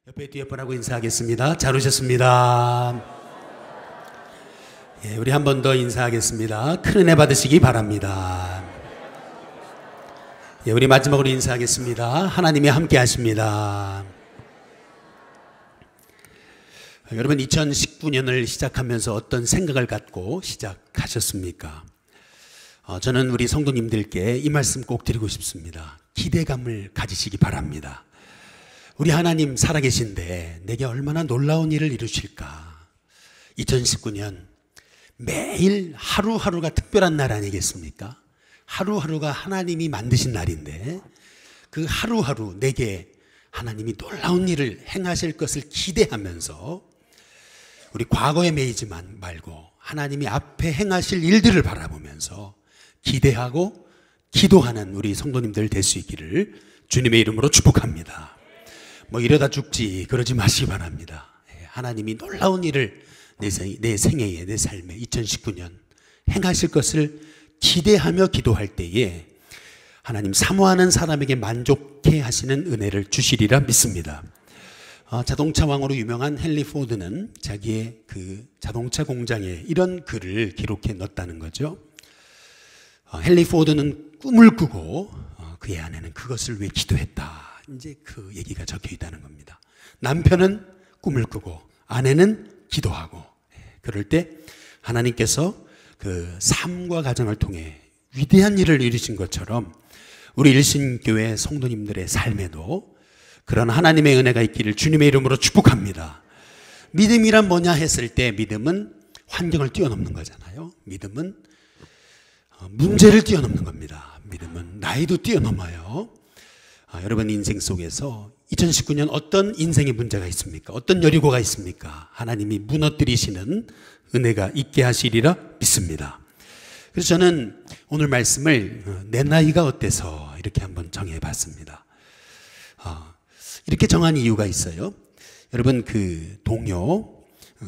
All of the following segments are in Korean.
옆에 뒤에 분하고 인사하겠습니다. 잘 오셨습니다. 예, 우리 한 번 더 인사하겠습니다. 큰 은혜 받으시기 바랍니다. 예, 우리 마지막으로 인사하겠습니다. 하나님이 함께 하십니다. 여러분 2019년을 시작하면서 어떤 생각을 갖고 시작하셨습니까? 저는 우리 성도님들께 이 말씀 꼭 드리고 싶습니다. 기대감을 가지시기 바랍니다. 우리 하나님 살아계신데 내게 얼마나 놀라운 일을 이루실까. 2019년 매일 하루하루가 특별한 날 아니겠습니까? 하루하루가 하나님이 만드신 날인데 그 하루하루 내게 하나님이 놀라운 일을 행하실 것을 기대하면서 우리 과거에 매이지 말고 하나님이 앞에 행하실 일들을 바라보면서 기대하고 기도하는 우리 성도님들 될 수 있기를 주님의 이름으로 축복합니다. 뭐 이러다 죽지 그러지 마시기 바랍니다. 하나님이 놀라운 일을 내 생애에 내 삶에 2019년 행하실 것을 기대하며 기도할 때에 하나님 사모하는 사람에게 만족해 하시는 은혜를 주시리라 믿습니다. 자동차 왕으로 유명한 헨리 포드는 자기의 그 자동차 공장에 이런 글을 기록해 넣었다는 거죠. 헨리 포드는 꿈을 꾸고 그의 아내는 그것을 위해 기도했다. 이제 그 얘기가 적혀 있다는 겁니다. 남편은 꿈을 꾸고 아내는 기도하고, 그럴 때 하나님께서 그 삶과 가정을 통해 위대한 일을 이루신 것처럼 우리 일신교회 성도님들의 삶에도 그런 하나님의 은혜가 있기를 주님의 이름으로 축복합니다. 믿음이란 뭐냐 했을 때 믿음은 환경을 뛰어넘는 거잖아요. 믿음은 문제를 뛰어넘는 겁니다. 믿음은 나이도 뛰어넘어요. 여러분 인생 속에서 2019년 어떤 인생의 문제가 있습니까? 어떤 여리고가 있습니까? 하나님이 무너뜨리시는 은혜가 있게 하시리라 믿습니다. 그래서 저는 오늘 말씀을 내 나이가 어때서 이렇게 한번 정해봤습니다. 이렇게 정한 이유가 있어요. 여러분 그 동요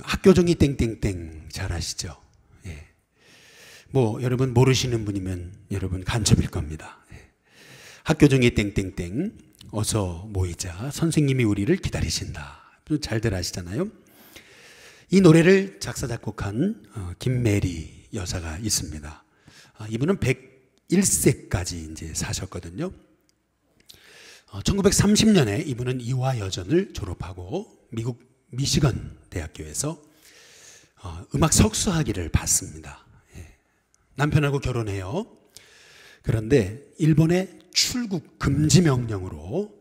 학교종이 땡땡땡 잘 아시죠? 예. 뭐 여러분 모르시는 분이면 여러분 간첩일 겁니다. 학교종이 땡땡땡 어서 모이자 선생님이 우리를 기다리신다. 잘들 아시잖아요. 이 노래를 작사 작곡한 김메리 여사가 있습니다. 이분은 101세까지 이제 사셨거든요. 1930년에 이분은 이화여전을 졸업하고 미국 미시건 대학교에서 음악 석사학위를 받습니다. 남편하고 결혼해요. 그런데 일본의 출국 금지 명령으로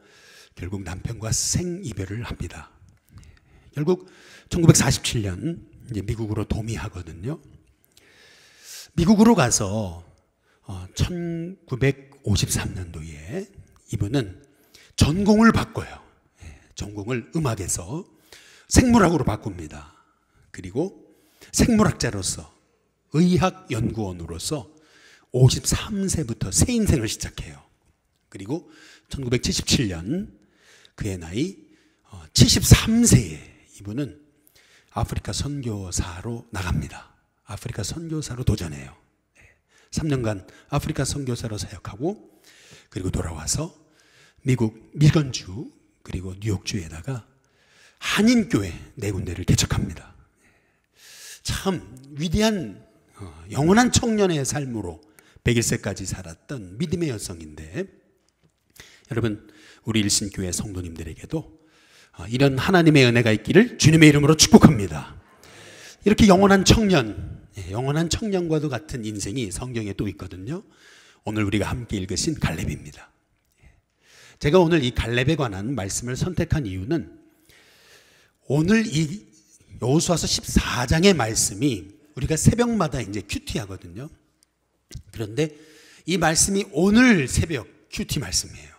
결국 남편과 생이별을 합니다. 결국 1947년 이제 미국으로 도미하거든요. 미국으로 가서 1953년도에 이분은 전공을 바꿔요. 전공을 음악에서 생물학으로 바꿉니다. 그리고 생물학자로서 의학연구원으로서 53세부터 새 인생을 시작해요. 그리고 1977년 그의 나이 73세에 이분은 아프리카 선교사로 나갑니다. 아프리카 선교사로 도전해요. 3년간 아프리카 선교사로 사역하고 그리고 돌아와서 미국 미건주 그리고 뉴욕주에다가 한인교회 4군데를 개척합니다. 참 위대한 영원한 청년의 삶으로 101세까지 살았던 믿음의 여성인데 여러분 우리 일신교회 성도님들에게도 이런 하나님의 은혜가 있기를 주님의 이름으로 축복합니다. 이렇게 영원한 청년과도 같은 인생이 성경에 또 있거든요. 오늘 우리가 함께 읽으신 갈렙입니다. 제가 오늘 이 갈렙에 관한 말씀을 선택한 이유는 오늘 이 여호수아서 14장의 말씀이 우리가 새벽마다 이제 큐티하거든요. 그런데 이 말씀이 오늘 새벽 큐티 말씀이에요.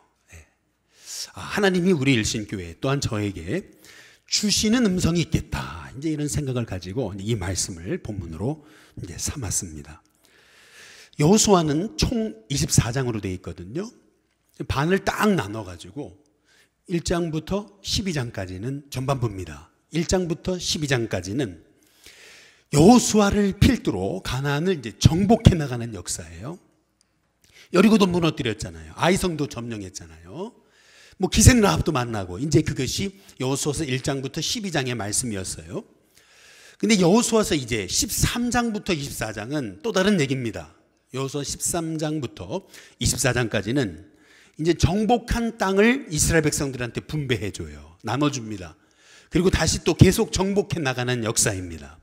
하나님이 우리 일신교회 또한 저에게 주시는 음성이 있겠다. 이제 이런 생각을 가지고 이 말씀을 본문으로 이제 삼았습니다. 여호수아는 총 24장으로 되어 있거든요. 반을 딱 나눠가지고 1장부터 12장까지는 전반부입니다. 1장부터 12장까지는 여호수아를 필두로 가나안을 이제 정복해 나가는 역사예요. 여리고도 무너뜨렸잖아요. 아이성도 점령했잖아요. 뭐 기생 라합도 만나고, 이제 그것이 여호수아서 1장부터 12장의 말씀이었어요. 근데 여호수아서 이제 13장부터 24장은 또 다른 얘기입니다. 여호수아 13장부터 24장까지는 이제 정복한 땅을 이스라엘 백성들한테 분배해 줘요. 나눠줍니다. 그리고 다시 또 계속 정복해 나가는 역사입니다.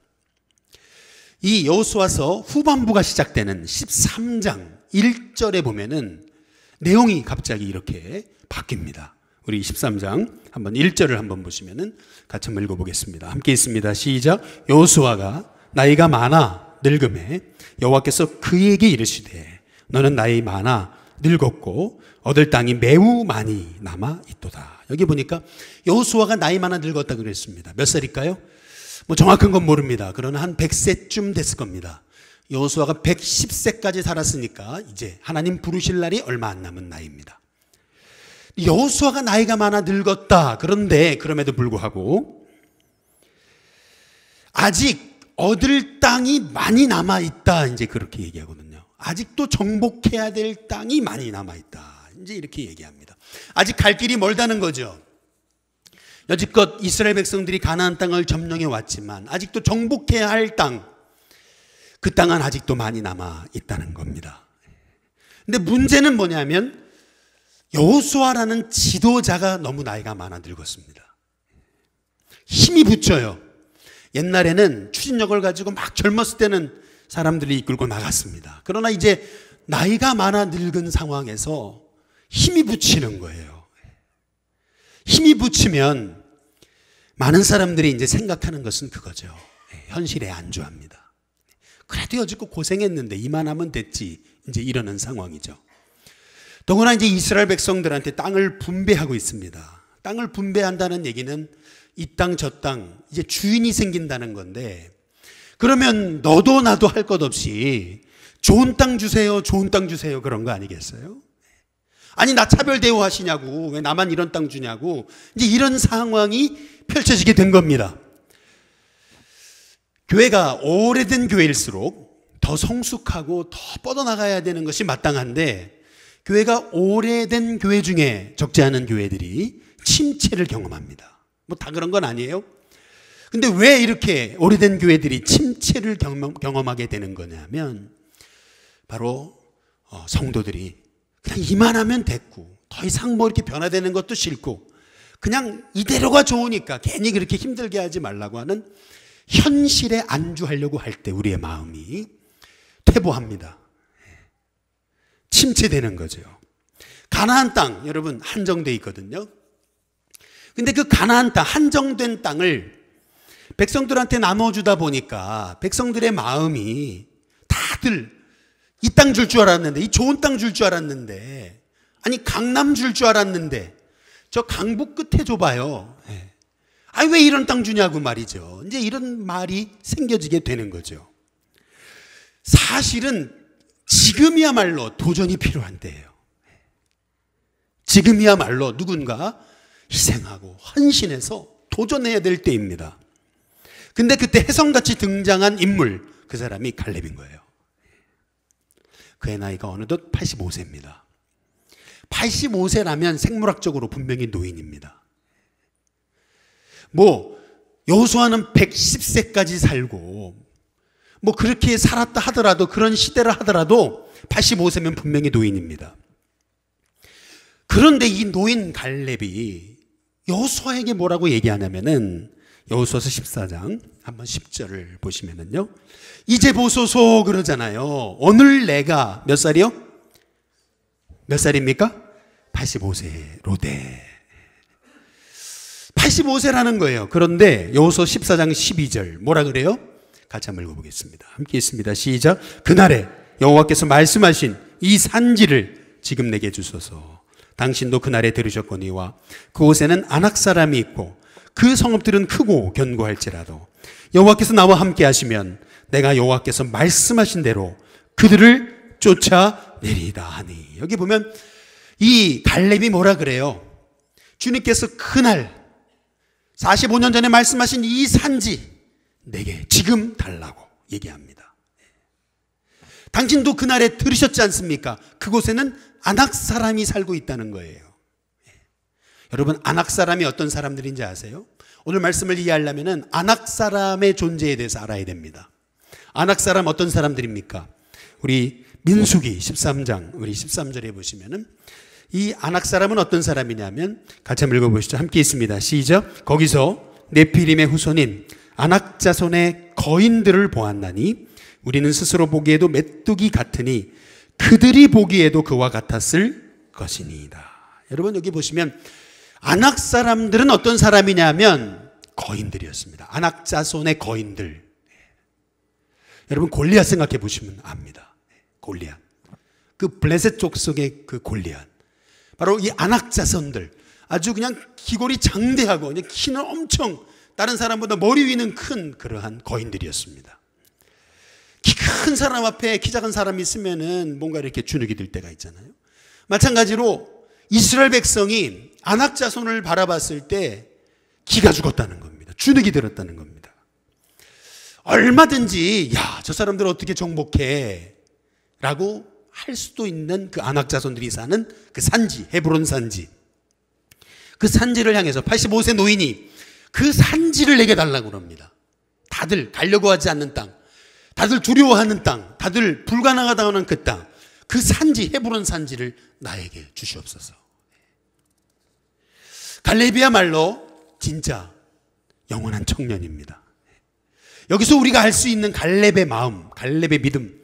이 여호수아서 후반부가 시작되는 13장 1절에 보면은 내용이 갑자기 이렇게 바뀝니다. 우리 13장 한번 1절을 한번 보시면은 같이 한번 읽어보겠습니다. 함께 있습니다. 시작. 여호수아가 나이가 많아 늙음에 여호와께서 그에게 이르시되 너는 나이 많아 늙었고 얻을 땅이 매우 많이 남아 있도다. 여기 보니까 여호수아가 나이 많아 늙었다 그랬습니다. 몇 살일까요? 뭐 정확한 건 모릅니다. 그러나 한 100세쯤 됐을 겁니다. 여호수아가 110세까지 살았으니까 이제 하나님 부르실 날이 얼마 안 남은 나이입니다. 여호수아가 나이가 많아 늙었다. 그런데 그럼에도 불구하고 아직 얻을 땅이 많이 남아 있다. 이제 그렇게 얘기하거든요. 아직도 정복해야 될 땅이 많이 남아 있다. 이제 이렇게 얘기합니다. 아직 갈 길이 멀다는 거죠. 여지껏 이스라엘 백성들이 가나안 땅을 점령해 왔지만 아직도 정복해야 할 땅, 그 땅은 아직도 많이 남아 있다는 겁니다. 근데 문제는 뭐냐면 여호수아라는 지도자가 너무 나이가 많아 늙었습니다. 힘이 붙여요. 옛날에는 추진력을 가지고 막 젊었을 때는 사람들이 이끌고 나갔습니다. 그러나 이제 나이가 많아 늙은 상황에서 힘이 붙이는 거예요. 힘이 붙이면 많은 사람들이 이제 생각하는 것은 그거죠. 현실에 안주합니다. 그래도 여지껏 고생했는데 이만하면 됐지. 이제 이러는 상황이죠. 더구나 이제 이스라엘 백성들한테 땅을 분배하고 있습니다. 땅을 분배한다는 얘기는 이 땅 저 땅 이제 주인이 생긴다는 건데, 그러면 너도 나도 할 것 없이 좋은 땅 주세요, 좋은 땅 주세요 그런 거 아니겠어요? 아니 나 차별 대우하시냐고, 왜 나만 이런 땅 주냐고, 이제 이런 상황이 펼쳐지게 된 겁니다. 교회가 오래된 교회일수록 더 성숙하고 더 뻗어나가야 되는 것이 마땅한데, 교회가 오래된 교회 중에 적지 않은 교회들이 침체를 경험합니다. 뭐 다 그런 건 아니에요. 근데 왜 이렇게 오래된 교회들이 침체를 경험하게 되는 거냐면, 바로 성도들이 그냥 이만하면 됐고 더 이상 뭐 이렇게 변화되는 것도 싫고 그냥 이대로가 좋으니까 괜히 그렇게 힘들게 하지 말라고 하는 현실에 안주하려고 할 때 우리의 마음이 퇴보합니다. 침체되는 거죠. 가나안 땅 여러분 한정돼 있거든요. 근데 그 가나안 땅, 한정된 땅을 백성들한테 나눠주다 보니까 백성들의 마음이 다들 이 땅 줄 줄 알았는데, 이 좋은 땅 줄 줄 알았는데, 아니 강남 줄 줄 알았는데 저 강북 끝에 줘봐요. 아니 왜 이런 땅 주냐고 말이죠. 이제 이런 말이 생겨지게 되는 거죠. 사실은 지금이야말로 도전이 필요한 때예요. 지금이야말로 누군가 희생하고 헌신해서 도전해야 될 때입니다. 근데 그때 혜성같이 등장한 인물, 그 사람이 갈렙인 거예요. 그의 나이가 어느덧 85세입니다. 85세라면 생물학적으로 분명히 노인입니다. 뭐 여호수아는 110세까지 살고 뭐 그렇게 살았다 하더라도, 그런 시대를 하더라도 85세면 분명히 노인입니다. 그런데 이 노인 갈렙이 여호수아에게 뭐라고 얘기하냐면은, 여호수아서 14장 한번 10절을 보시면은요, 이제 보소서 그러잖아요. 오늘 내가 몇 살이요? 몇 살입니까? 85세로 돼. 85세라는 거예요. 그런데 여호수아 14장 12절 뭐라 그래요? 같이 한번 읽어보겠습니다. 함께 있습니다. 시작. 그날에 여호와께서 말씀하신 이 산지를 지금 내게 주소서. 당신도 그날에 들으셨거니와 그곳에는 아낙 사람이 있고 그 성읍들은 크고 견고할지라도 여호와께서 나와 함께 하시면 내가 여호와께서 말씀하신 대로 그들을 쫓아내리다 하니. 여기 보면 이 갈렙이 뭐라 그래요? 주님께서 그날 45년 전에 말씀하신 이 산지 내게 지금 달라고 얘기합니다. 당신도 그날에 들으셨지 않습니까? 그곳에는 아낙 사람이 살고 있다는 거예요. 여러분, 아낙 사람이 어떤 사람들인지 아세요? 오늘 말씀을 이해하려면 아낙 사람의 존재에 대해서 알아야 됩니다. 아낙 사람 어떤 사람들입니까? 우리 민수기 13장 우리 13절에 보시면은 이 아낙 사람은 어떤 사람이냐면 같이 한번 읽어보시죠. 함께 있습니다. 시작. 거기서 네피림의 후손인 아낙 자손의 거인들을 보았나니 우리는 스스로 보기에도 메뚜기 같으니 그들이 보기에도 그와 같았을 것이니이다. 여러분, 여기 보시면 아낙 사람들은 어떤 사람이냐면 거인들이었습니다. 아낙 자손의 거인들. 여러분, 골리앗 생각해 보시면 압니다. 골리앗. 그 블레셋 족속의 그 골리앗. 바로 이 아낙 자손들. 아주 그냥 기골이 장대하고 그냥 키는 엄청 다른 사람보다 머리 위는 큰 그러한 거인들이었습니다. 키 큰 사람 앞에 키 작은 사람이 있으면은 뭔가 이렇게 주눅이 들 때가 있잖아요. 마찬가지로 이스라엘 백성이 아낙 자손을 바라봤을 때 기가 죽었다는 겁니다. 주눅이 들었다는 겁니다. 얼마든지 야, 저 사람들 어떻게 정복해 라고 할 수도 있는 그 아낙 자손들이 사는 그 산지, 헤브론 산지, 그 산지를 향해서 85세 노인이 그 산지를 내게 달라고 합니다. 다들 가려고 하지 않는 땅, 다들 두려워하는 땅, 다들 불가능하다고 하는 그 땅, 그 산지, 헤브론 산지를 나에게 주시옵소서. 갈렙이야말로 진짜 영원한 청년입니다. 여기서 우리가 알 수 있는 갈렙의 마음, 갈렙의 믿음,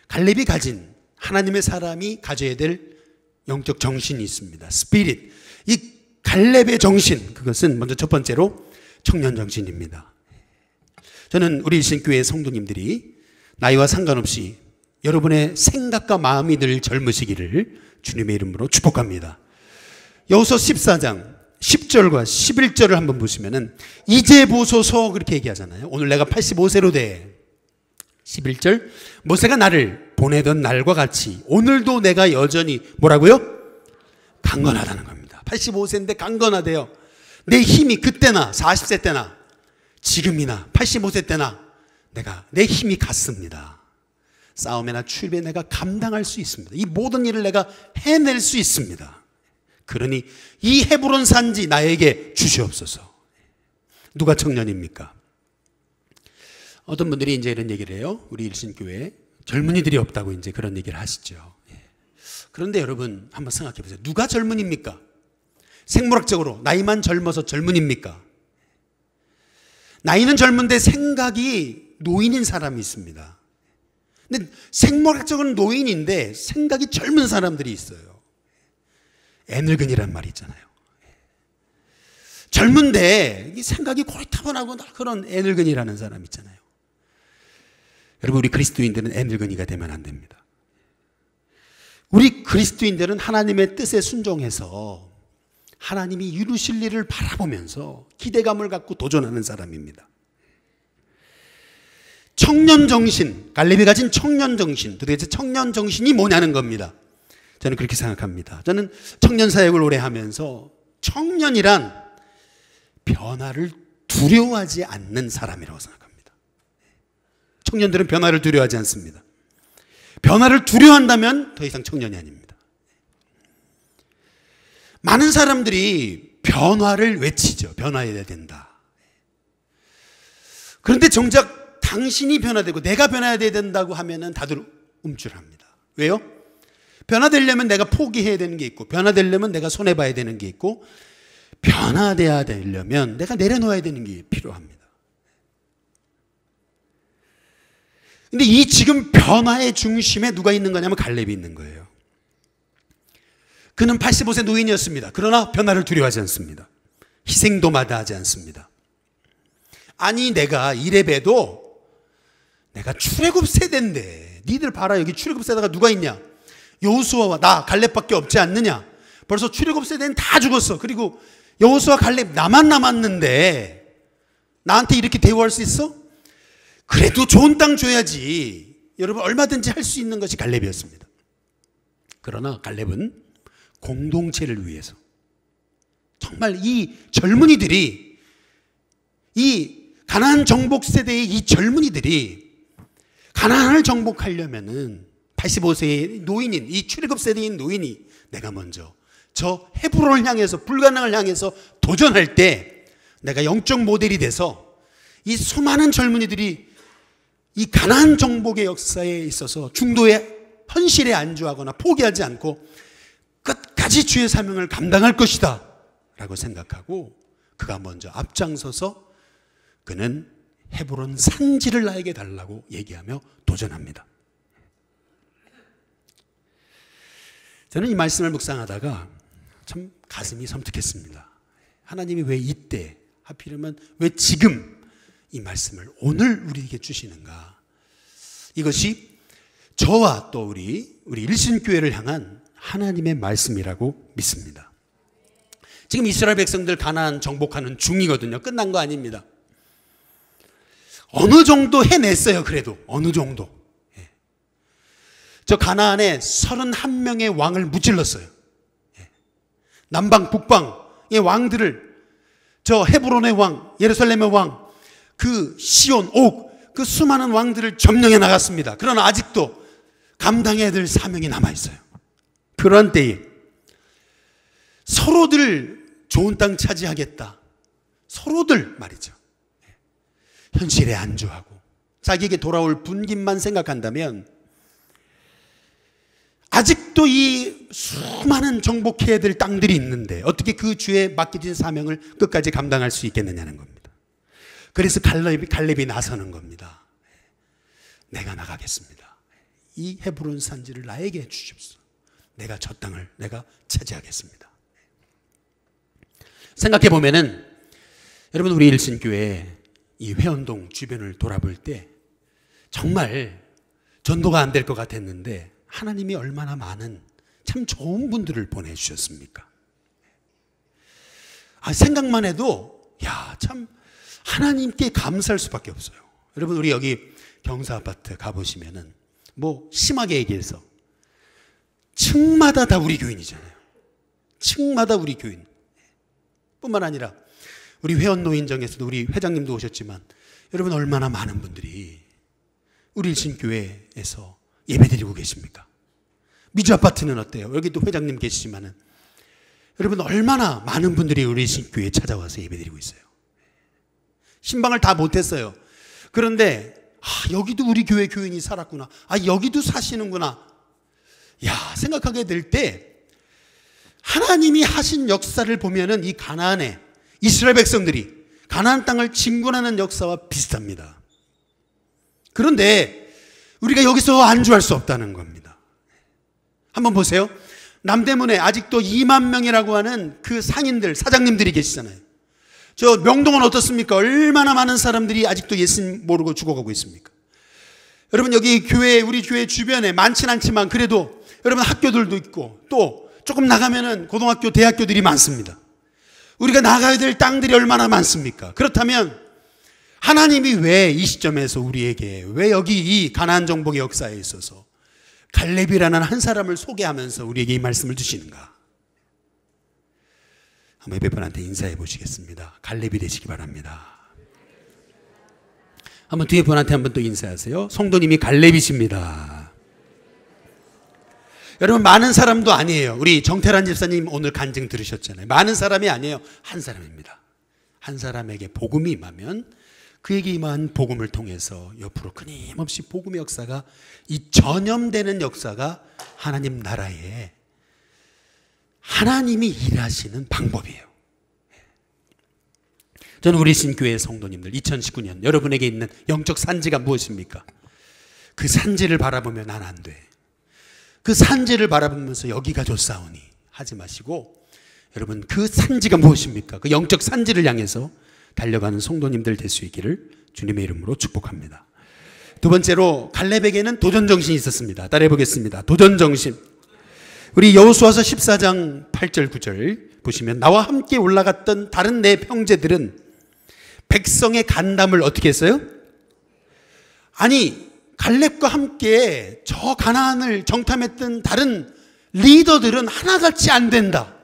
갈렙이 가진 하나님의 사람이 가져야 될 영적 정신이 있습니다. 스피릿. 이 갈렙의 정신, 그것은 먼저 첫 번째로 청년 정신입니다. 저는 우리 일신교회 성도님들이 나이와 상관없이 여러분의 생각과 마음이 늘 젊으시기를 주님의 이름으로 축복합니다. 여호수아 14장 10절과 11절을 한번 보시면은 이제 보소서 그렇게 얘기하잖아요. 오늘 내가 85세로 돼. 11절 모세가 나를 보내던 날과 같이 오늘도 내가 여전히 뭐라고요? 강건하다는 겁니다. 85세인데 강건하대요. 내 힘이 그때나 40세 때나 지금이나 85세 때나 내 힘이 같습니다. 싸움이나 출입에 내가 감당할 수 있습니다. 이 모든 일을 내가 해낼 수 있습니다. 그러니 이 헤브론 산지 나에게 주시옵소서. 누가 청년입니까? 어떤 분들이 이제 이런 얘기를 해요. 우리 일신교회에 젊은이들이 없다고 이제 그런 얘기를 하시죠. 그런데 여러분 한번 생각해 보세요. 누가 젊은입니까? 생물학적으로 나이만 젊어서 젊은입니까? 나이는 젊은데 생각이 노인인 사람이 있습니다. 근데 생물학적으로는 노인인데 생각이 젊은 사람들이 있어요. 애늙은이란 말이 있잖아요. 젊은데 생각이 거의 타고나고 그런 애늙은이라는 사람 있잖아요. 여러분, 우리 그리스도인들은 애늙은이가 되면 안 됩니다. 우리 그리스도인들은 하나님의 뜻에 순종해서 하나님이 이루실 일을 바라보면서 기대감을 갖고 도전하는 사람입니다. 청년정신, 갈렙이 가진 청년정신, 도대체 청년정신이 뭐냐는 겁니다. 저는 그렇게 생각합니다. 저는 청년사역을 오래 하면서 청년이란 변화를 두려워하지 않는 사람이라고 생각합니다. 청년들은 변화를 두려워하지 않습니다. 변화를 두려워한다면 더 이상 청년이 아닙니다. 많은 사람들이 변화를 외치죠. 변화해야 된다. 그런데 정작 당신이 변화되고 내가 변화해야 된다고 하면은 다들 움찔합니다. 왜요? 변화되려면 내가 포기해야 되는 게 있고, 변화되려면 내가 손해봐야 되는 게 있고, 변화돼야 되려면 내가 내려놓아야 되는 게 필요합니다. 근데 이 지금 변화의 중심에 누가 있는 거냐면 갈렙이 있는 거예요. 그는 85세 노인이었습니다. 그러나 변화를 두려워하지 않습니다. 희생도 마다하지 않습니다. 아니 내가 이래봬도 내가 출애굽 세대인데 니들 봐라, 여기 출애굽 세대가 누가 있냐? 여호수아와 나 갈렙밖에 없지 않느냐? 벌써 출애굽 세대는 다 죽었어. 그리고 여호수아 갈렙 나만 남았는데 나한테 이렇게 대우할 수 있어? 그래도 좋은 땅 줘야지. 여러분, 얼마든지 할 수 있는 것이 갈렙이었습니다. 그러나 갈렙은 공동체를 위해서, 정말 이 젊은이들이, 이 가나안 정복 세대의 이 젊은이들이 가나안을 정복하려면은 85세의 노인인, 이 출애굽 세대인 노인이 내가 먼저 저 헤브론을 향해서, 불가능을 향해서 도전할 때 내가 영적 모델이 돼서 이 수많은 젊은이들이 이 가나안 정복의 역사에 있어서 중도에 현실에 안주하거나 포기하지 않고 끝까지 주의 사명을 감당할 것이다 라고 생각하고 그가 먼저 앞장서서 그는 헤브론 산지를 나에게 달라고 얘기하며 도전합니다. 저는 이 말씀을 묵상하다가 참 가슴이 섬뜩했습니다. 하나님이 왜 이때, 하필이면 왜 지금 이 말씀을 오늘 우리에게 주시는가? 이것이 저와 또 우리 일신교회를 향한 하나님의 말씀이라고 믿습니다. 지금 이스라엘 백성들 가나안 정복하는 중이거든요. 끝난 거 아닙니다. 어느 정도 해냈어요. 그래도 어느 정도. 저 가나안에 31명의 왕을 무찔렀어요. 남방 북방의 왕들을, 저 헤브론의 왕, 예루살렘의 왕, 그 시온, 옥, 그 수많은 왕들을 점령해 나갔습니다. 그러나 아직도 감당해야 될 사명이 남아있어요. 그런 때에 서로들 좋은 땅 차지하겠다, 서로들 말이죠, 현실에 안주하고 자기에게 돌아올 분깃만 생각한다면 아직도 이 수많은 정복해야 될 땅들이 있는데 어떻게 그 주에 맡겨진 사명을 끝까지 감당할 수 있겠느냐는 겁니다. 그래서 갈렙이 나서는 겁니다. 내가 나가겠습니다. 이 헤브론 산지를 나에게 주십시오. 내가 저 땅을 내가 차지하겠습니다. 생각해 보면은 여러분, 우리 일신교회 이 회원동 주변을 돌아볼 때 정말 전도가 안 될 것 같았는데 하나님이 얼마나 많은 참 좋은 분들을 보내주셨습니까? 생각만 해도 참 하나님께 감사할 수밖에 없어요. 여러분, 우리 여기 경사아파트 가보시면은 뭐 심하게 얘기해서 층마다 다 우리 교인이잖아요. 층마다 우리 교인. 뿐만 아니라 우리 회원노인정에서도 우리 회장님도 오셨지만 여러분, 얼마나 많은 분들이 우리 일신교회에서 예배드리고 계십니까? 미주 아파트는 어때요? 여기 또 회장님 계시지만은 여러분, 얼마나 많은 분들이 우리 일신교회에 찾아와서 예배드리고 있어요. 신방을 다 못했어요. 그런데 여기도 우리 교회 교인이 살았구나, 여기도 사시는구나, 생각하게 될 때 하나님이 하신 역사를 보면은 이 가나안에 이스라엘 백성들이 가나안 땅을 진군하는 역사와 비슷합니다. 그런데 우리가 여기서 안주할 수 없다는 겁니다. 한번 보세요. 남대문에 아직도 2만 명이라고 하는 그 상인들, 사장님들이 계시잖아요. 저 명동은 어떻습니까? 얼마나 많은 사람들이 아직도 예수님 모르고 죽어가고 있습니까? 여러분, 여기 교회, 우리 교회 주변에 많진 않지만 그래도 여러분 학교들도 있고 또 조금 나가면은 고등학교, 대학교들이 많습니다. 우리가 나가야 될 땅들이 얼마나 많습니까? 그렇다면 하나님이 왜 이 시점에서 우리에게, 왜 여기 이 가나안 정복의 역사에 있어서 갈렙이라는 한 사람을 소개하면서 우리에게 이 말씀을 주시는가? 한번 옆에 분한테 인사해 보시겠습니다. 갈렙이 되시기 바랍니다. 한번 뒤에 분한테 한번 또 인사하세요. 성도님이 갈렙이십니다. 여러분, 많은 사람도 아니에요. 우리 정태란 집사님 오늘 간증 들으셨잖아요. 많은 사람이 아니에요. 한 사람입니다. 한 사람에게 복음이 임하면 그에게 임한 복음을 통해서 옆으로 끊임없이 복음의 역사가, 이 전염되는 역사가 하나님 나라에 하나님이 일하시는 방법이에요. 저는 우리 신교회 성도님들 2019년 여러분에게 있는 영적 산지가 무엇입니까? 그 산지를 바라보며 난 안 돼, 그 산지를 바라보면서 여기가 좋사오니 하지 마시고, 여러분, 그 산지가 무엇입니까? 그 영적 산지를 향해서 달려가는 성도님들 될 수 있기를 주님의 이름으로 축복합니다. 두 번째로, 갈렙에게는 도전정신이 있었습니다. 따라해 보겠습니다. 도전정신. 우리 여호수아서 14장 8절 9절 보시면, 나와 함께 올라갔던 다른 내 형제들은 백성의 간담을 어떻게 했어요? 갈렙과 함께 저 가나안을 정탐했던 다른 리더들은 하나같이 안 된다,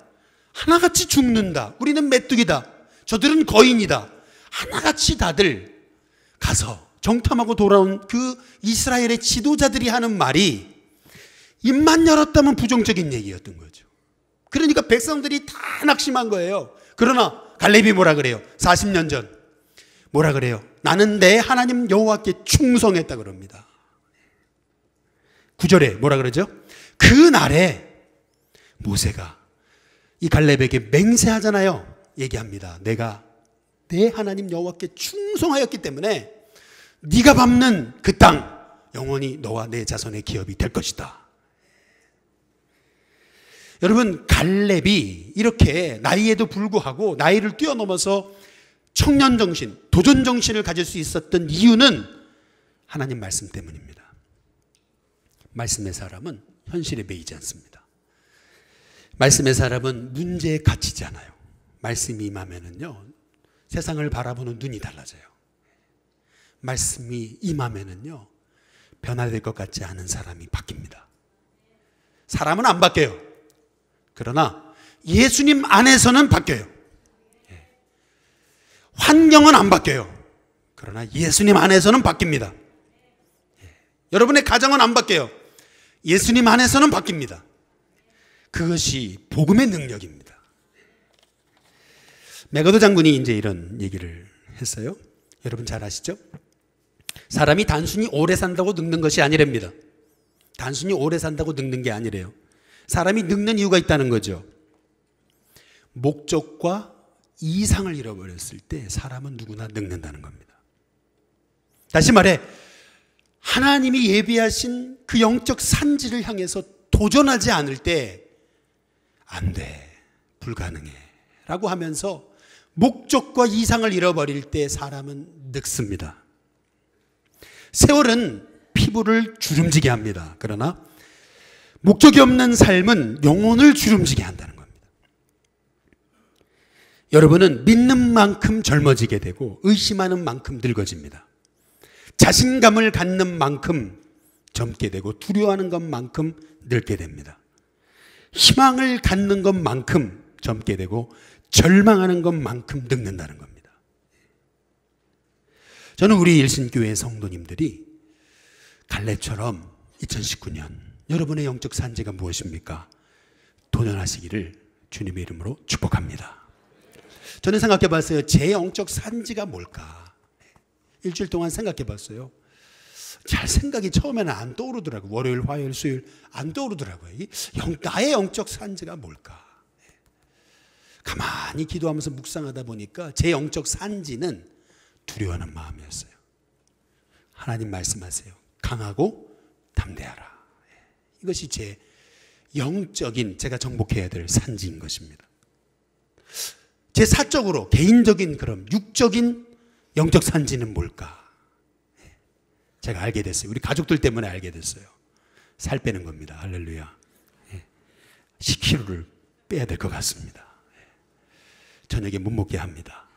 하나같이 죽는다, 우리는 메뚜기다, 저들은 거인이다, 하나같이 다들 가서 정탐하고 돌아온 그 이스라엘의 지도자들이 하는 말이 입만 열었다면 부정적인 얘기였던 거죠. 그러니까 백성들이 다 낙심한 거예요. 그러나 갈렙이 뭐라 그래요? 40년 전 뭐라 그래요? 나는 내 하나님 여호와께 충성했다 그럽니다. 9절에 뭐라 그러죠? 그날에 모세가 이 갈렙에게 맹세하잖아요. 얘기합니다. 내가 내 하나님 여호와께 충성하였기 때문에 네가 밟는 그 땅 영원히 너와 내 자손의 기업이 될 것이다. 여러분, 갈렙이 이렇게 나이에도 불구하고 나이를 뛰어넘어서 청년 정신, 도전 정신을 가질 수 있었던 이유는 하나님 말씀 때문입니다. 말씀의 사람은 현실에 매이지 않습니다. 말씀의 사람은 문제에 갇히지 않아요. 말씀이 임하면은요, 세상을 바라보는 눈이 달라져요. 말씀이 임하면은요, 변화될 것 같지 않은 사람이 바뀝니다. 사람은 안 바뀌어요. 그러나 예수님 안에서는 바뀌어요. 환경은 안 바뀌어요. 그러나 예수님 안에서는 바뀝니다. 여러분의 가정은 안 바뀌어요. 예수님 안에서는 바뀝니다. 그것이 복음의 능력입니다. 메가도 장군이 이제 이런 얘기를 했어요. 여러분 잘 아시죠? 사람이 단순히 오래 산다고 늙는 것이 아니랍니다. 단순히 오래 산다고 늙는 게 아니래요. 사람이 늙는 이유가 있다는 거죠. 목적과 이상을 잃어버렸을 때 사람은 누구나 늙는다는 겁니다. 다시 말해, 하나님이 예비하신 그 영적 산지를 향해서 도전하지 않을 때 안 돼, 불가능해 라고 하면서 목적과 이상을 잃어버릴 때 사람은 늙습니다. 세월은 피부를 주름지게 합니다. 그러나 목적이 없는 삶은 영혼을 주름지게 한다는 겁니다. 여러분은 믿는 만큼 젊어지게 되고 의심하는 만큼 늙어집니다. 자신감을 갖는 만큼 젊게 되고 두려워하는 것만큼 늙게 됩니다. 희망을 갖는 것만큼 젊게 되고 절망하는 것만큼 늙는다는 겁니다. 저는 우리 일신교회 성도님들이 갈렙처럼 2019년 여러분의 영적 산지가 무엇입니까? 도전하시기를 주님의 이름으로 축복합니다. 저는 생각해 봤어요. 제 영적 산지가 뭘까? 일주일 동안 생각해 봤어요. 잘 생각이 처음에는 안 떠오르더라고요. 월요일, 화요일, 수요일 안 떠오르더라고요. 나의 영적 산지가 뭘까? 가만히 기도하면서 묵상하다 보니까 제 영적 산지는 두려워하는 마음이었어요. 하나님 말씀하세요. 강하고 담대하라. 이것이 제 영적인, 제가 정복해야 될 산지인 것입니다. 제 사적으로 개인적인 그런 육적인 영적 산지는 뭘까? 제가 알게 됐어요. 우리 가족들 때문에 알게 됐어요. 살 빼는 겁니다. 할렐루야. 10kg를 빼야 될 것 같습니다. 저녁에 못 먹게 합니다.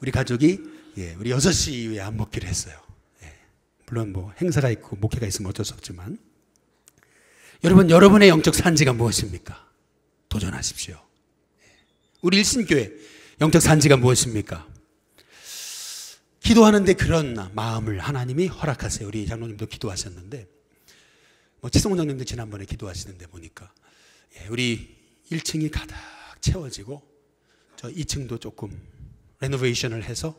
우리 가족이 우리 6시 이후에 안 먹기로 했어요. 물론 뭐 행사가 있고 목회가 있으면 어쩔 수 없지만, 여러분, 여러분의 영적 산지가 무엇입니까? 도전하십시오. 우리 일신교회 영적 산지가 무엇입니까? 기도하는데 그런 마음을 하나님이 허락하세요. 우리 장로님도 기도하셨는데, 치성훈 장님도 지난번에 기도하시는데 보니까 우리 1층이 가득 채워지고 저 2층도 조금 레노베이션을 해서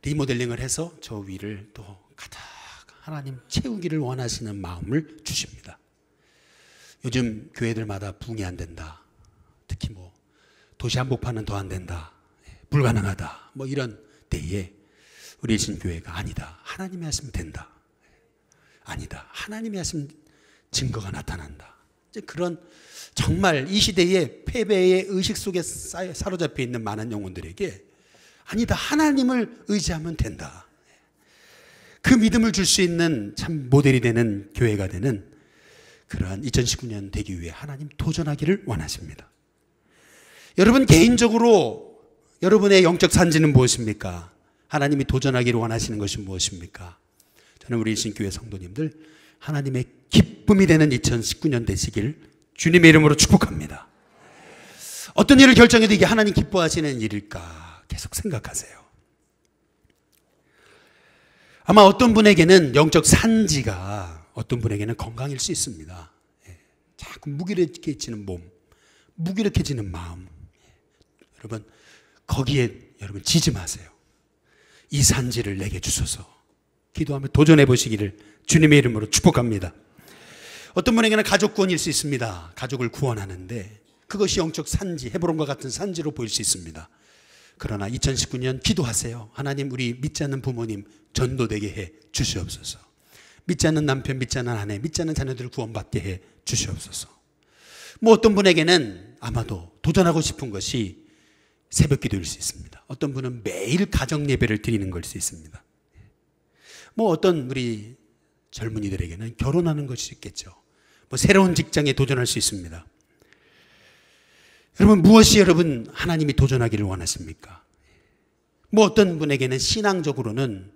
리모델링을 해서 저 위를 또 가득 하나님 채우기를 원하시는 마음을 주십니다. 요즘 교회들마다 부흥이 안 된다. 특히 도시 한복판은 더 안 된다. 불가능하다. 이런 때에 우리 일신교회가 아니다. 하나님이 하시면 된다. 아니다. 하나님이 하시면 증거가 나타난다. 이제 그런 정말 이 시대의 패배의 의식 속에 사로잡혀 있는 많은 영혼들에게 아니다. 하나님을 의지하면 된다. 그 믿음을 줄 수 있는 참 모델이 되는 교회가 되는 그러한 2019년 되기 위해 하나님 도전하기를 원하십니다. 여러분 개인적으로 여러분의 영적 산지는 무엇입니까? 하나님이 도전하기를 원하시는 것이 무엇입니까? 저는 우리 일신교회 성도님들 하나님의 기쁨이 되는 2019년 되시길 주님의 이름으로 축복합니다. 어떤 일을 결정해도 이게 하나님 기뻐하시는 일일까 계속 생각하세요. 아마 어떤 분에게는 영적 산지가 어떤 분에게는 건강일 수 있습니다. 자꾸 무기력해지는 몸, 무기력해지는 마음, 여러분 거기에 여러분 지지 마세요. 이 산지를 내게 주소서. 기도하며 도전해 보시기를 주님의 이름으로 축복합니다. 어떤 분에게는 가족 구원일 수 있습니다. 가족을 구원하는데 그것이 영적 산지, 헤브론과 같은 산지로 보일 수 있습니다. 그러나 2019년 기도하세요. 하나님, 우리 믿지 않는 부모님 전도되게 해 주시옵소서. 믿지 않는 남편, 믿지 않는 아내, 믿지 않는 자녀들을 구원받게 해 주시옵소서. 뭐 어떤 분에게는 아마도 도전하고 싶은 것이 새벽 기도일 수 있습니다. 어떤 분은 매일 가정 예배를 드리는 걸 수 있습니다. 뭐 어떤 우리 젊은이들에게는 결혼하는 것이 있겠죠. 뭐 새로운 직장에 도전할 수 있습니다. 여러분, 무엇이 여러분 하나님이 도전하기를 원하십니까? 뭐 어떤 분에게는 신앙적으로는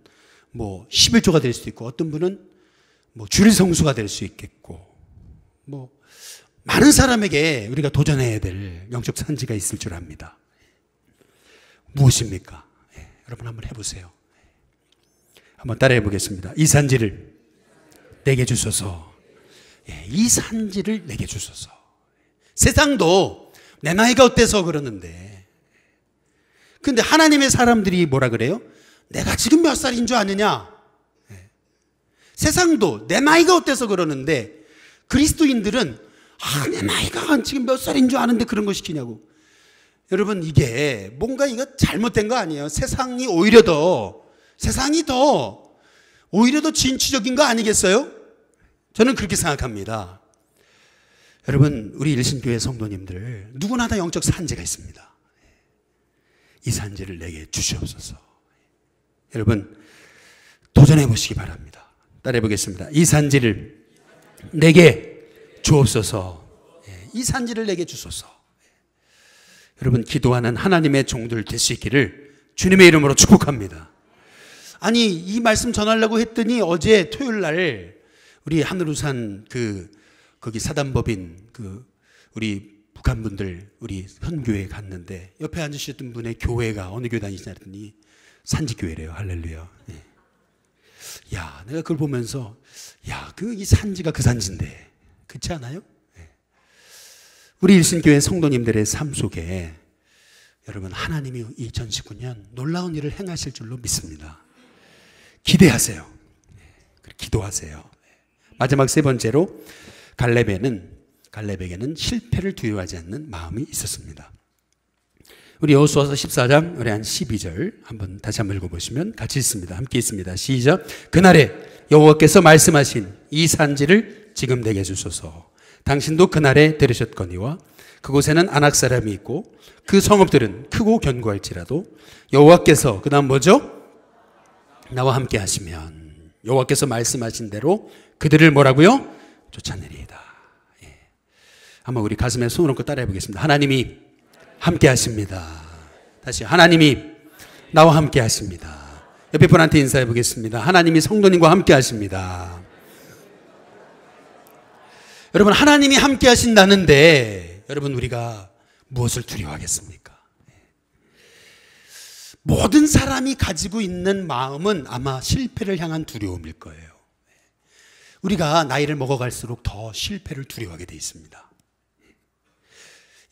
뭐 11조가 될 수도 있고, 어떤 분은 뭐 주일성수가 될 수 있겠고, 뭐 많은 사람에게 우리가 도전해야 될 영적 산지가 있을 줄 압니다. 무엇입니까? 여러분 한번 해보세요. 한번 따라해 보겠습니다. 이 산지를 내게 주소서. 이 산지를 내게 주소서. 세상도 내 나이가 어때서 그러는데, 근데 하나님의 사람들이 뭐라 그래요? 내가 지금 몇 살인 줄 아느냐? 세상도 내 나이가 어때서 그러는데, 그리스도인들은 내 나이가 지금 몇 살인 줄 아는데 그런 거 시키냐고. 여러분, 이게 뭔가 이거 잘못된 거 아니에요? 세상이 오히려 더 진취적인 거 아니겠어요? 저는 그렇게 생각합니다. 여러분, 우리 일신교회 성도님들 누구나 다 영적 산지가 있습니다. 이 산지를 내게 주시옵소서. 여러분 도전해 보시기 바랍니다. 따라해 보겠습니다. 이 산지를 내게 주옵소서. 이 산지를 내게 주소서. 여러분, 기도하는 하나님의 종들 될 수 있기를 주님의 이름으로 축복합니다. 아니, 이 말씀 전하려고 했더니 어제 토요일 날 우리 하늘우산 거기 사단법인 우리 북한 분들 우리 현교회에 갔는데, 옆에 앉으셨던 분의 교회가 어느 교회 다니시냐 했더니 산지교회래요. 할렐루야. 야, 내가 그걸 보면서 이 산지가 그 산지인데, 그렇지 않아요? 우리 일신교회 성도님들의 삶 속에 여러분, 하나님이 2019년 놀라운 일을 행하실 줄로 믿습니다. 기대하세요. 기도하세요. 마지막 세 번째로, 갈렙에게는 실패를 두려워하지 않는 마음이 있었습니다. 우리 여호수아서 14장 우리 한 12절 한번 다시 한번 읽어보시면 같이 있습니다. 함께 있습니다. 시작. 그날에 여호와께서 말씀하신 이 산지를 지금 내게 주소서. 당신도 그날에 들으셨거니와 그곳에는 아낙 사람이 있고 그 성읍들은 크고 견고할지라도 여호와께서, 그 다음 뭐죠? 나와 함께 하시면 여호와께서 말씀하신 대로 그들을 뭐라고요? 쫓아내리이다. 한번 우리 가슴에 손을 얹고 따라해 보겠습니다. 하나님이 함께 하십니다. 다시, 하나님이 나와 함께 하십니다. 옆에 분한테 인사해 보겠습니다. 하나님이 성도님과 함께 하십니다. 여러분, 하나님이 함께 하신다는데 여러분, 우리가 무엇을 두려워하겠습니까? 모든 사람이 가지고 있는 마음은 아마 실패를 향한 두려움일 거예요. 우리가 나이를 먹어갈수록 더 실패를 두려워하게 돼 있습니다.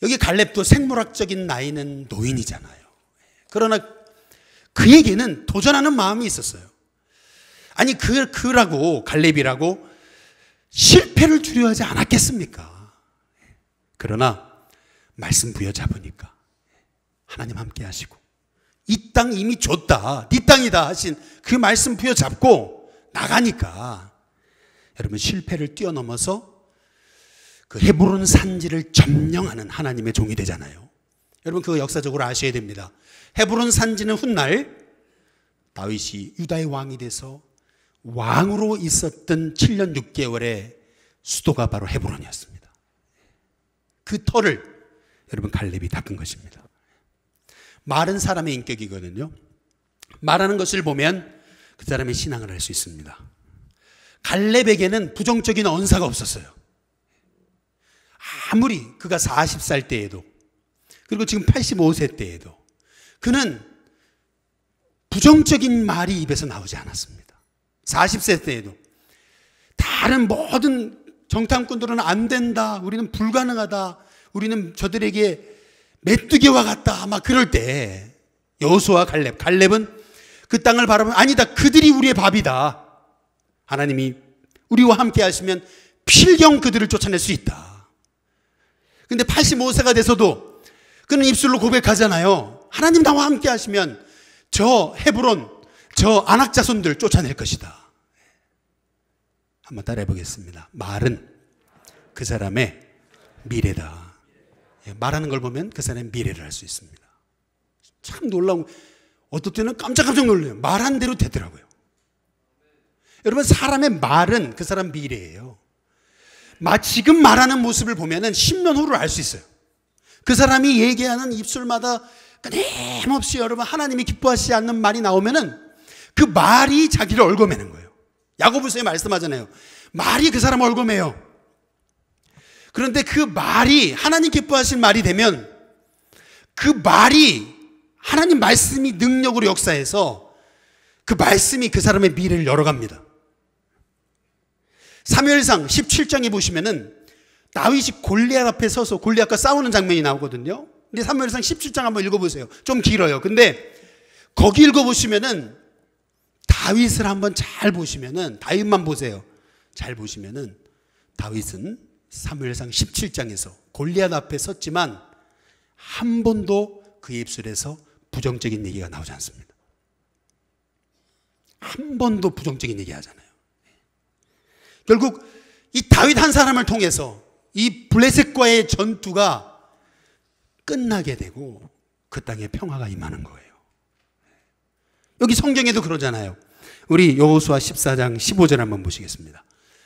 여기 갈렙도 생물학적인 나이는 노인이잖아요. 그러나 그에게는 도전하는 마음이 있었어요. 아니, 그라고 갈렙이라고 실패를 두려워하지 않았겠습니까? 그러나 말씀 부여잡으니까 하나님 함께 하시고, 이 땅 이미 줬다, 네 땅이다 하신 그 말씀 부여잡고 나가니까 여러분, 실패를 뛰어넘어서 그 헤브론 산지를 점령하는 하나님의 종이 되잖아요. 여러분, 그거 역사적으로 아셔야 됩니다. 헤브론 산지는 훗날 다윗이 유다의 왕이 돼서 왕으로 있었던 7년 6개월의 수도가 바로 헤브론이었습니다. 그 터를 여러분, 갈렙이 닦은 것입니다. 말은 사람의 인격이거든요. 말하는 것을 보면 그 사람의 신앙을 알 수 있습니다. 갈렙에게는 부정적인 언사가 없었어요. 아무리 그가 40살 때에도, 그리고 지금 85세 때에도 그는 부정적인 말이 입에서 나오지 않았습니다. 40세 때에도 다른 모든 정탐꾼들은 안 된다, 우리는 불가능하다, 우리는 저들에게 메뚜기와 같다 막 그럴 때 여호수아와 갈렙은 그 땅을 바라보면 아니다, 그들이 우리의 밥이다. 하나님이 우리와 함께 하시면 필경 그들을 쫓아낼 수 있다. 근데 85세가 돼서도 그는 입술로 고백하잖아요. 하나님 나와 함께 하시면 저 헤브론, 저 아낙 자손들 쫓아낼 것이다. 한번 따라해 보겠습니다. 말은 그 사람의 미래다. 말하는 걸 보면 그 사람의 미래를 알 수 있습니다. 참 놀라운, 어떨 때는 깜짝깜짝 놀라요. 말한 대로 되더라고요. 여러분, 사람의 말은 그 사람 미래예요. 지금 말하는 모습을 보면은 10년 후를 알 수 있어요. 그 사람이 얘기하는 입술마다 끊임없이 여러분 하나님이 기뻐하시지 않는 말이 나오면은 그 말이 자기를 얽어매는 거예요. 야고보서에 말씀하잖아요. 말이 그 사람을 얽어매요. 그런데 그 말이 하나님 기뻐하신 말이 되면 그 말이 하나님 말씀이 능력으로 역사해서 그 말씀이 그 사람의 미래를 열어갑니다. 사무엘상 17장에 보시면은 다윗이 골리앗 앞에 서서 골리앗과 싸우는 장면이 나오거든요. 근데 사무엘상 17장 한번 읽어보세요. 좀 길어요. 근데 거기 읽어보시면은 다윗을 한번 잘 보시면은, 다윗만 보세요. 잘 보시면은 다윗은 사무엘상 17장에서 골리앗 앞에 섰지만 한 번도 그의 입술에서 부정적인 얘기가 나오지 않습니다. 한 번도 부정적인 얘기 하잖아요. 결국 이 다윗 한 사람을 통해서 이 블레셋과의 전투가 끝나게 되고 그 땅에 평화가 임하는 거예요. 여기 성경에도 그러잖아요. 우리 여호수아 14장 15절 한번 보시겠습니다.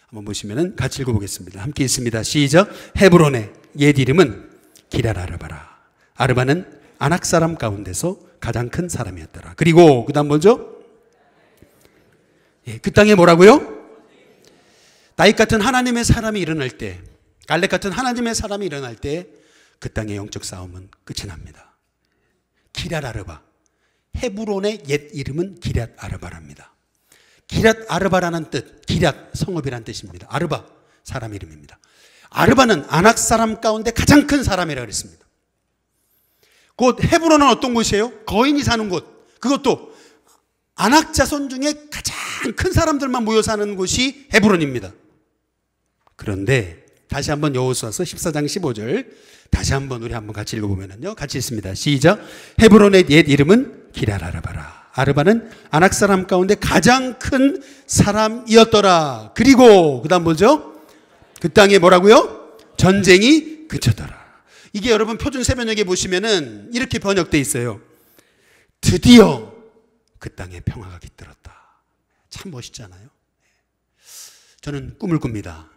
한번 보시면은 같이 읽어보겠습니다. 함께 있습니다. 시작. 헤브론의 옛 이름은 기럇 아르바라. 아르바는 아낙 사람 가운데서 가장 큰 사람이었더라. 그리고 그 다음 뭐죠? 그 땅에 뭐라고요? 다윗 같은 하나님의 사람이 일어날 때, 갈렙 같은 하나님의 사람이 일어날 때 그 땅의 영적 싸움은 끝이 납니다. 기럇 아르바. 헤브론의 옛 이름은 기럇 아르바랍니다. 기럇 아르바라는 뜻, 기럇 성읍이란 뜻입니다. 아르바 사람 이름입니다. 아르바는 아낙 사람 가운데 가장 큰 사람이라고 그랬습니다. 곧 헤브론은 어떤 곳이에요? 거인이 사는 곳. 그것도 아낙 자손 중에 가장 큰 사람들만 모여 사는 곳이 헤브론입니다. 그런데 다시 한번 여호수아서 14장 15절 다시 한번 우리 한번 같이 읽어보면요, 같이 있습니다. 시작. 헤브론의 옛 이름은 기럇 아르바라. 아르바는 아낙 사람 가운데 가장 큰 사람이었더라. 그리고 그 다음 뭐죠? 그 땅에 뭐라고요? 전쟁이 그쳤더라. 이게 여러분 표준 세번역에 보시면은 이렇게 번역돼 있어요. 드디어 그 땅에 평화가 깃들었다. 참 멋있잖아요. 저는 꿈을 꿉니다.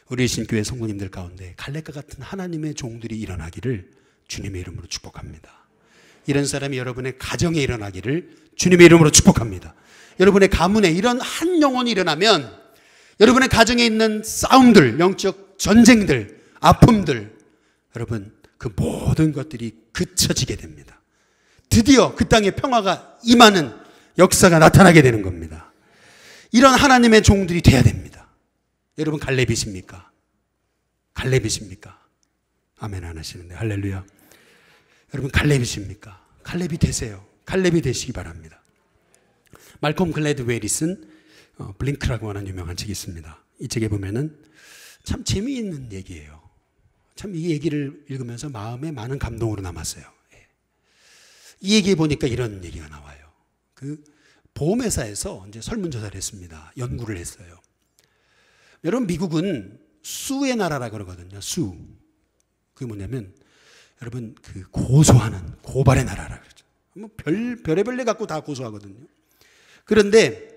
우리 신교회 성도님들 가운데 갈렙과 같은 하나님의 종들이 일어나기를 주님의 이름으로 축복합니다. 이런 사람이 여러분의 가정에 일어나기를 주님의 이름으로 축복합니다. 여러분의 가문에 이런 한 영혼이 일어나면 여러분의 가정에 있는 싸움들, 영적 전쟁들, 아픔들, 여러분 그 모든 것들이 그쳐지게 됩니다. 드디어 그 땅에 평화가 임하는 역사가 나타나게 되는 겁니다. 이런 하나님의 종들이 돼야 됩니다. 여러분 갈렙이십니까? 갈렙이십니까? 아멘 안 하시는데 할렐루야. 여러분 갈렙이십니까? 갈렙이 되세요. 갈렙이 되시기 바랍니다. 말콤 글래드웰이 쓴 블링크라고 하는 유명한 책이 있습니다. 이 책에 보면은 참 재미있는 얘기예요. 참 이 얘기를 읽으면서 마음에 많은 감동으로 남았어요. 이 얘기에 보니까 이런 얘기가 나와요. 그 보험회사에서 이제 설문조사를 했습니다. 연구를 했어요. 여러분 미국은 수의 나라라 그러거든요. 수. 그게 뭐냐면 여러분 그 고소하는 고발의 나라라 그러죠. 뭐 별의별 일 갖고 다 고소하거든요. 그런데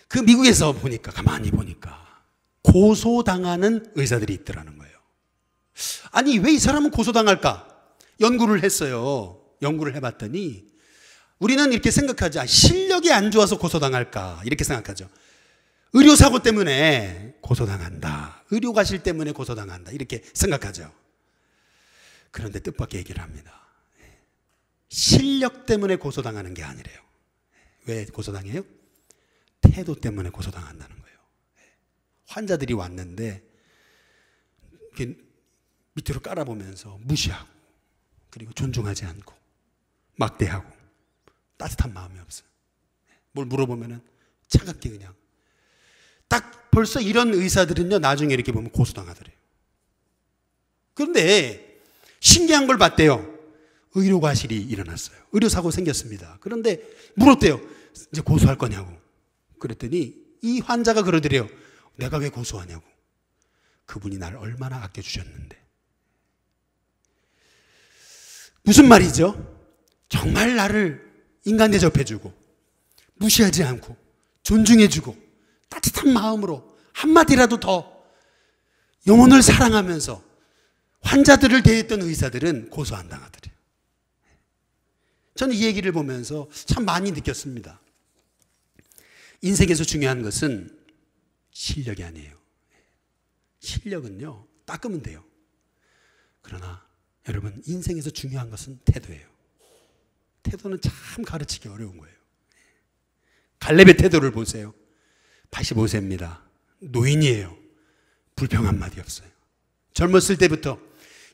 그 미국에서 보니까 가만히 보니까 고소당하는 의사들이 있더라는 거예요. 아니 왜 이 사람은 고소당할까? 연구를 했어요. 연구를 해봤더니 우리는 이렇게 생각하죠. 실력이 안 좋아서 고소당할까 이렇게 생각하죠. 의료사고 때문에 고소당한다. 의료과실 때문에 고소당한다. 이렇게 생각하죠. 그런데 뜻밖의 얘기를 합니다. 실력 때문에 고소당하는 게 아니래요. 왜 고소당해요? 태도 때문에 고소당한다는 거예요. 환자들이 왔는데 밑으로 깔아보면서 무시하고, 그리고 존중하지 않고, 막대하고, 따뜻한 마음이 없어요. 뭘 물어보면은 차갑게 그냥. 딱 벌써 이런 의사들은요, 나중에 이렇게 보면 고소당하더래요. 그런데 신기한 걸 봤대요. 의료과실이 일어났어요. 의료사고 생겼습니다. 그런데 물었대요. 이제 고소할 거냐고. 그랬더니 이 환자가 그러더래요. 내가 왜 고소하냐고. 그분이 나를 얼마나 아껴주셨는데. 무슨 말이죠? 정말 나를 인간 대접해주고, 무시하지 않고, 존중해주고, 따뜻한 마음으로 한마디라도 더 영혼을 사랑하면서 환자들을 대했던 의사들은 고소 안 당하더래요. 저는 이 얘기를 보면서 참 많이 느꼈습니다. 인생에서 중요한 것은 실력이 아니에요. 실력은요, 닦으면 돼요. 그러나 여러분, 인생에서 중요한 것은 태도예요. 태도는 참 가르치기 어려운 거예요. 갈렙의 태도를 보세요. 85세입니다. 노인이에요. 불평 한마디 없어요. 젊었을 때부터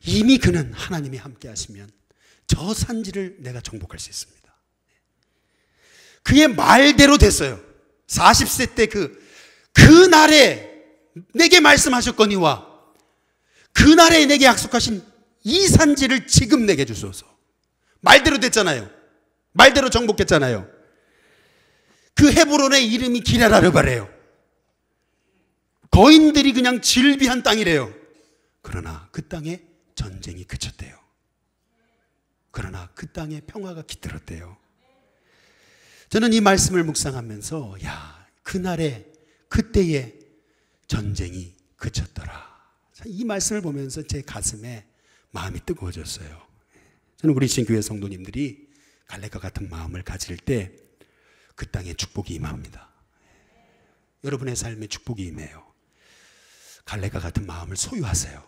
이미 그는 하나님이 함께 하시면 저 산지를 내가 정복할 수 있습니다. 그의 말대로 됐어요. 40세 때 그날에 내게 말씀하셨거니와 그날에 내게 약속하신 이 산지를 지금 내게 주소서. 말대로 됐잖아요. 말대로 정복했잖아요. 그 헤브론의 이름이 기럇아르바래요. 거인들이 그냥 질비한 땅이래요. 그러나 그 땅에 전쟁이 그쳤대요. 그러나 그 땅에 평화가 깃들었대요. 저는 이 말씀을 묵상하면서 그날에 그때에 전쟁이 그쳤더라. 이 말씀을 보면서 제 가슴에 마음이 뜨거워졌어요. 저는 우리 신교회 성도님들이 갈렙과 같은 마음을 가질 때 그 땅에 축복이 임합니다. 여러분의 삶에 축복이 임해요. 갈렙과 같은 마음을 소유하세요.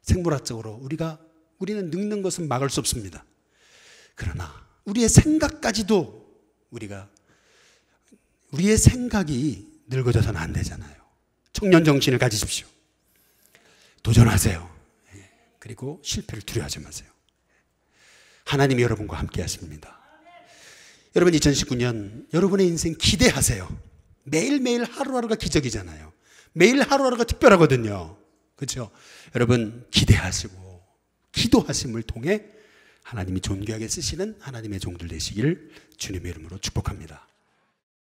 생물학적으로 우리는 늙는 것은 막을 수 없습니다. 그러나 우리의 생각까지도 우리의 생각이 늙어져서는 안 되잖아요. 청년 정신을 가지십시오. 도전하세요. 그리고 실패를 두려워하지 마세요. 하나님이 여러분과 함께 하십니다. 여러분, 2019년 여러분의 인생 기대하세요. 매일매일 하루하루가 기적이잖아요. 매일 하루하루가 특별하거든요. 그렇죠? 여러분, 기대하시고 기도하심을 통해 하나님이 존귀하게 쓰시는 하나님의 종들 되시기를 주님의 이름으로 축복합니다.